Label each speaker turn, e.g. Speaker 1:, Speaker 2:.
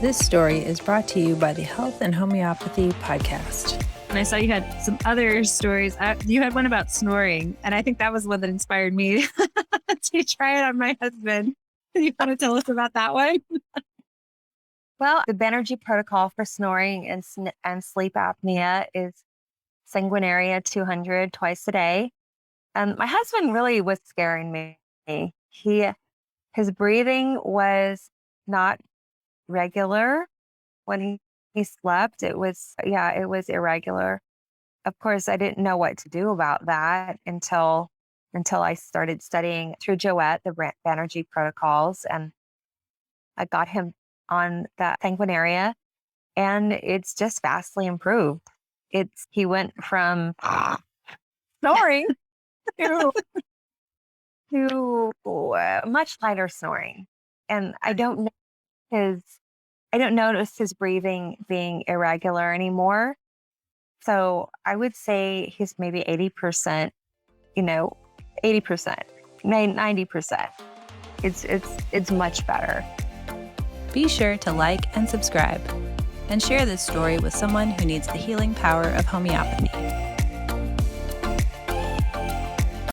Speaker 1: This story is brought to you by the Health and Homeopathy podcast.
Speaker 2: And I saw you had some other stories. You had one about snoring, and I think that was one that inspired me to try it on my husband. You want to tell us about that one?
Speaker 3: Well, the Banerji protocol for snoring and sleep apnea is sanguinaria 200 twice a day. My husband really was scaring me. His breathing was not regular when he slept. It was irregular. Of course, I didn't know what to do about that until I started studying through Joette, the Banerji protocols, and I got him on that sanguinaria, and it's just vastly improved. He went from snoring to much lighter snoring, and I don't notice his breathing being irregular anymore. So I would say he's maybe 80%, 80%, 90%. It's much better.
Speaker 1: Be sure to like and subscribe, and share this story with someone who needs the healing power of homeopathy.